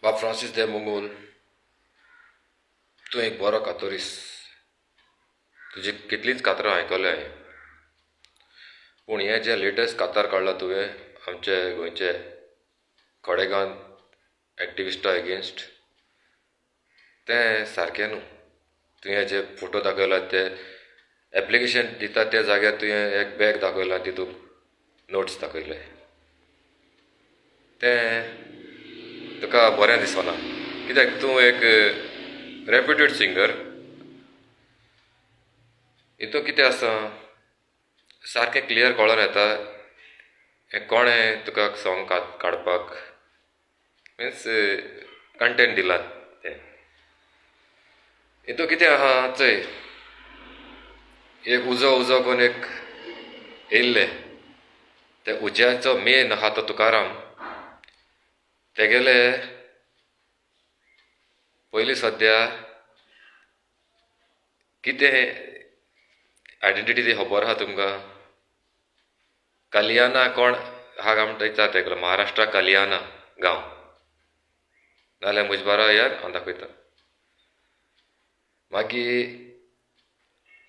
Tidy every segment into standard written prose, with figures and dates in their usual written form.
बाब फ्रांसीस दे मुंगूल, तूं एक बरो कातोरीस. तुजी कितलींच कातरां आयकले हांवें, पूण हें जें लेटस्ट कातार काडलां तुवें आमचे गोंयचे खोडेगांव एक्टिविस्टा एगेन्स्ट, तें सारकें न्हू. तुवें जे फोटो दाखयला ते एप्लिकेशन दिता त्या जाग्यार तुवें एक बॅग दाखयलां, तितूंत नोट्स दाखयले. तें तुका बरें दिसना, कित्याक तूं एक रेप्युटेड सिंगर. हितून कितें आसा सारकें क्लियर कळोन येता हें कोणें तुका सॉंग काडपाक मिन्स कंटेंट दिलां तें. हितून कितें आहा चोय, एक उजो करून एक येयल्ले, त्या उज्याचो मेन आहा तो तुकाराम. तेगेले पयलीं सद्या कितें आयडेंटिटी ती खबर आहा तुमकां? कलियाना कोण आहा काय म्हणटा तेगेलो महाराष्ट्रा कलियाना गांव, नाल्यार मुजबारा यार हांव दाखयतां. मागीर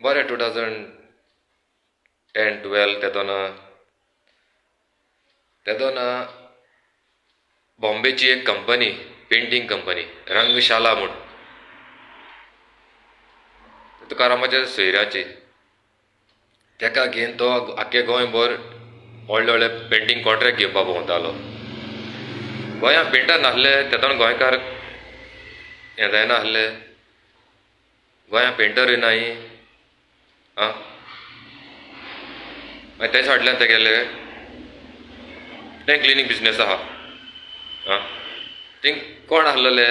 बरें 2010-12 तेदोना बॉम्बेची एक कंपनी, पेंटींग कंपनी रंगशाला म्हूण, तुकारामाच्या सोयऱ्याची, तेका घेवन तो आख्खे गोंयभर व्हडले व्हडले पेंटींग कॉन्ट्रॅक्ट घेवपा भोंवतालो. गोंयांत पेंटर नासले, तेदोन गोंयकार हें जायना आसले, गोंयांत पेंटरूय नाय आं. मागीर तेच्या फाटल्यान तेगेले तें क्लिनींग बिजनेस आहा आं. थिंग कोण आसलेले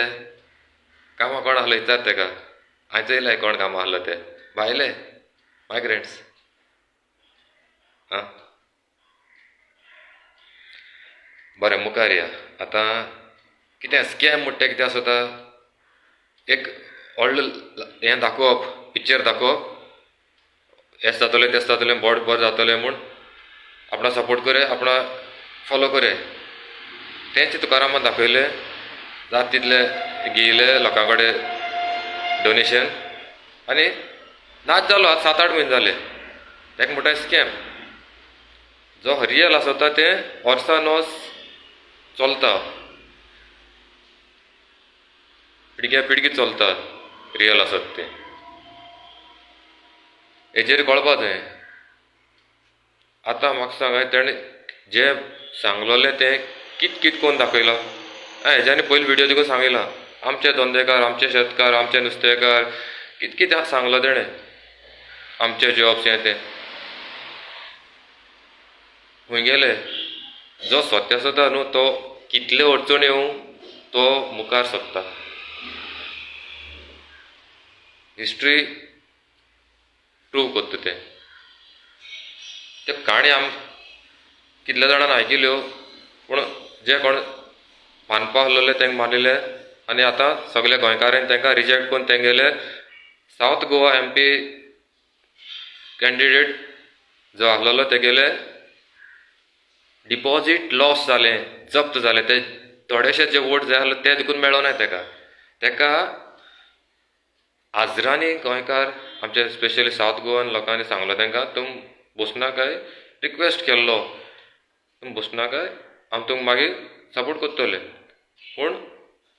कामां, कोण आसलो विचार तेका. हांवें चयलें कोण कामां आसलो ते, भायले मायग्रंट्स आं. बरें मुखार या. आतां कितें स्कॅम म्हणटा तें कितें आसता, एक व्हडलो हें दाखोवप, पिक्चर दाखोवप, हें जातलें बरें जातलें म्हूण आपणा सपोर्ट करे, आपणा फॉलो करे. तेंच तुकारामान दाखयलें, जाता तितलें घेयलें लोकां कडेन डोनेशन, आनी नाच जालो. आतां 7-8 म्हयने जाले. तेका म्हणटा स्कॅम. जो रियल आसता तें वर्सान वर्स चलता, पिळग्या पिळगी चलता रियल आसत तें. हेजेर कळपा जाय. आतां म्हाका सांग, तेणें जें सांगलोलें तें कित कोन्न दाखयलां. हेज्यानी पयलीं व्हिडियो देखून सांगयलां, आमचे धंदेकार, आमचे शेतकार, आमचे नुस्तेकार, कितें सांगलां तेणें, आमचे जॉब्स हें तें. खूंय गेले, जो सत्य आसता न्हू तो कितल्यो अडचणी येवं तो मुखार सोदता. हिस्ट्री प्रूव करता तें काणी कितल्या जाणांनी आयकिल्ल्यो, पूण जे कोण मानपा आसलेले तेंकां मानिल्ले, आनी आतां सगळे गोंयकारांनी तेंकां रिजेक्ट करून तेंगेले सावथ गोवा MP कॅन्डिडेट जो आसलेलो तेगेले डिपॉजीट लॉस जालें, जप्त जालें. ते थोडेशे जे वोट जाय आसले ते देखून मेळों नाय तेका. आजरांनी गोंयकार आमचे स्पेशली सावथ गोवन लोकांनी सांगलो तेंकां, तुम बसनाकाय, रिक्वेस्ट केल्लो तुम बसनाकाय, आमी तुमकां मागीर सपोर्ट करतले. पूण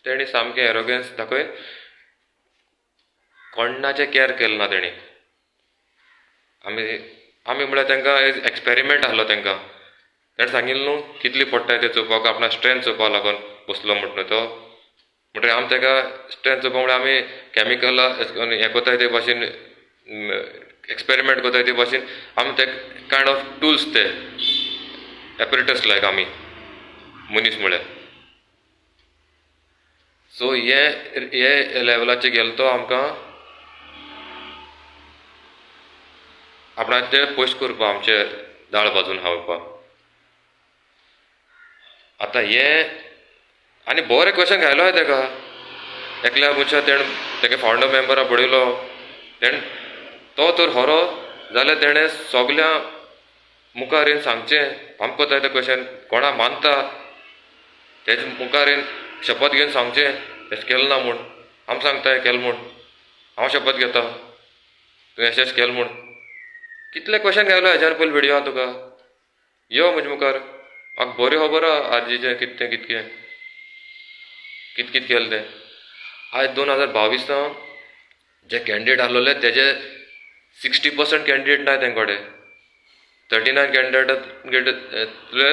तेणी सामकें एरोगन्स दाखयन कोण्णाचें कॅर केलें ना तेणी. आमी म्हळ्यार तेंकां एक्सपेरिमेंट आसलो तेंकां. तेणें सांगिल्लें न्हू कितली पडटाय तें चोवपाक, आपणा स्ट्रेंथ चोवपा लागून बसलो म्हणटा तो. म्हणटकीर आमी तेका स्ट्रेंथ चोवपा म्हळ्यार आमी कॅमिकलां हें कोताय ते भाशेन, एक्सपेरिमेंट कोताय ते भाशेन आमी ते कायंड ऑफ टुल्स ते एपरेटस लायक आमी मनीस म्हळ्यार. सो हे लेवलाचेर गेलो तो आमकां आपणाचें पयस करपा, आमचे दाळ भाजून खावपाक. आतां हें आनी बरें क्वेशन घायलो तेका. एकल्या मनशा तेगे फावंडर मेंबरा पळयलो, तो तर खरो जाल्यार तेणें सगल्या मुखार येवन सांगचें. आमकां कोताय तें क्वेशन कोणा मानता तेजे मुखार येवन शपथ घेवन सांगचें हें केलें ना म्हूण. आमी सांगताय केलें म्हूण. हांव शपथ घेता तुवें अशें केलें म्हूण. कितले क्वेश्चन घालो हेज्यान पयलीं व्हिडियो तुका. यो म्हजे मुखार, म्हाका बरें खबर आहा आरजीचें कितें कितें केलें तें. आयज 2022 जे कॅन्डिडेट आहलोले तेजे 60% कॅन्डिडेट नाय तेंकोडे. 39 कॅन्डिडेटांतले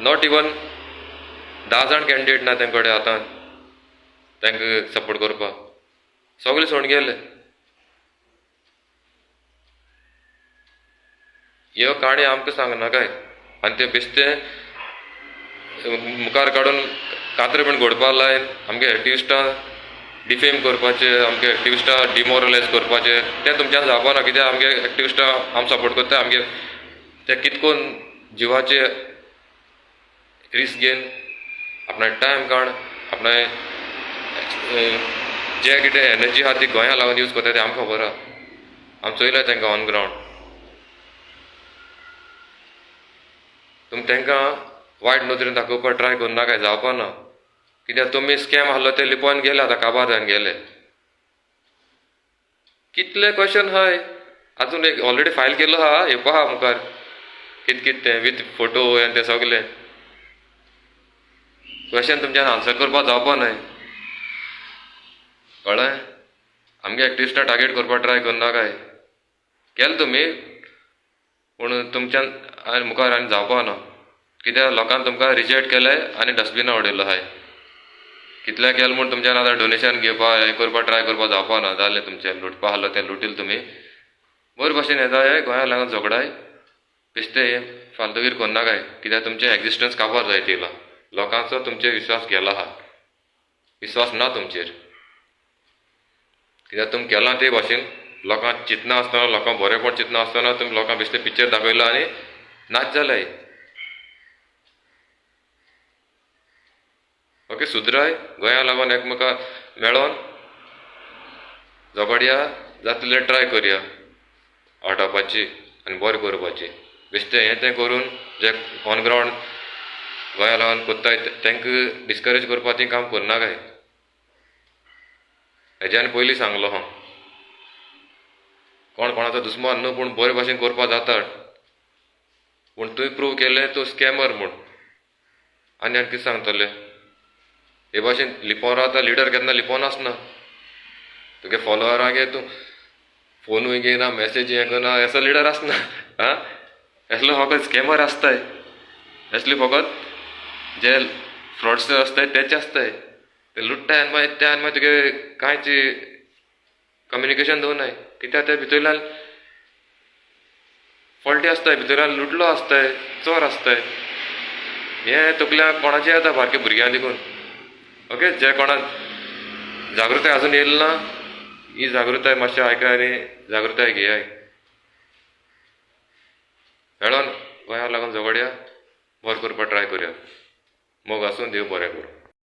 नॉट इवन 10 जाण कॅन्डिडेट ना तेंकोडे आतां तांकां सपोर्ट करपाक. सगळे सोडून गेले. ह्यो काणी आमकां सांगनाकाय आनी ते बेश्टे मुखार काडून कात्रे बीन घोडपा लायन आमगे एक्टिविस्टां डिफेम करपाचे, आमगे एक्टिविस्टां डिमोरलायज करपाचे तें तुमच्यान जावपा ना. कित्याक आमगे एक्टिविस्टां आमी सपोर्ट करता. आमगे ते कितकोन जिवाचे रिस्क घेवन आपणाय टायम काड, आपणाय जे कितें एनर्जी आहा ती गोंया लागून यूज करता तें आमकां खबर आहा. आमी चोयलाय तांकां ऑन ग्रावंड. तुमी तांकां वायट नदरेन दाखोवपाक ट्राय करूं नाकाय, जावपा ना. कित्याक तुमी स्कॅम आहलो ते लिपोवन गेले, आतां काबार जावन गेले. कितले क्वेश्चन आहाय आजून एक ऑलरेडी फायल केल्लो आहा, येवपा आहा मुखार कितें तें वीथ फोटो हें तें सगलें. क्वेश्चन तुमच्यान आन्सर करपाक जावपा न्हय, कळ्ळें. आमगे एक्टिविस्टां टार्गेट करपाक ट्राय करूं नाकाय. केलें तुमी पूण तुमच्यान आनी मुखार आनी जावपा ना. कित्याक लोकांन तुमकां रिजेक्ट केलें आनी डस्टबिना उडयलो आहाय. कितले केलें म्हूण तुमच्यान आतां डोनेशन घेवपा हें करपाक ट्राय करपाक जावपा ना. जालें तुमचें लुटपा आहलो तें लुटिल्लें तुमी. बरे भाशेन येताय गोंया लागून झगडाय, बेश्टे फालतूगीर करूं नाकाय. कित्याक तुमचें एक्जिस्टन्स काबार जायत येयलां. लोकांचो तुमचेर विश्वास गेलो आहा, विश्वास ना तुमचेर. कित्याक तुमी केलां ते भाशेन लोकांक चिंतना आसतना, लोकांक बरेंपण चिंतना आसतना तुमी लोकांक बेश्टे पिक्चर दाखयला आनी नाच जाल्याय. ओके, सुधराय. गोंया लागून एकमेका मेळोन झगडया, जाता तितलें ट्राय करया वाटावपाची आनी बरें करपाची. बेश्टें हें तें करून जे ऑन ग्रावंड गोंया लागून कोत्ताय तांकां डिस्करेज करपाक ती काम करूं नाकाय. हेज्यान पयलीं सांगलो हांव, कोण कोणाचो दुस्मान न्हू पूण बरे भाशेन करपा जाता. पूण तुवें प्रूव केलें तूं स्कॅमर म्हूण आनी कितें सांगतलें. हे भाशेन लिपोवन रावता लिडर केन्ना लिपोवन आसना. तुगे फॉलोवरांगे तूं फोनूय घेयना, मॅसेज हें करना, असो लिडर आसना. आं, असलो फकत स्कॅमर आसताय. असले फकत जे फ्रॉडस्टर आसताय तेच आसताय. ते लुट्टाय आनी मागीर तुगे कांयच कम्युनिकेशन दवरनाय. कित्याक ते भितरल्यान फॉल्टी आसताय, भितरल्यान लुटलो आसताय, चोर आसताय. हें तकल्याक कोणाचें येता बारके भुरग्यां देखून. ओके, जे कोणाक जागृताय आजून येयली ना, ही जागृताय मातशें आयकाय आनी जागृताय घेयाय. मेळोन गोंया लागून झगडया, बरें करपाक ट्राय करया. मोग आसूं, देव बरें करूं.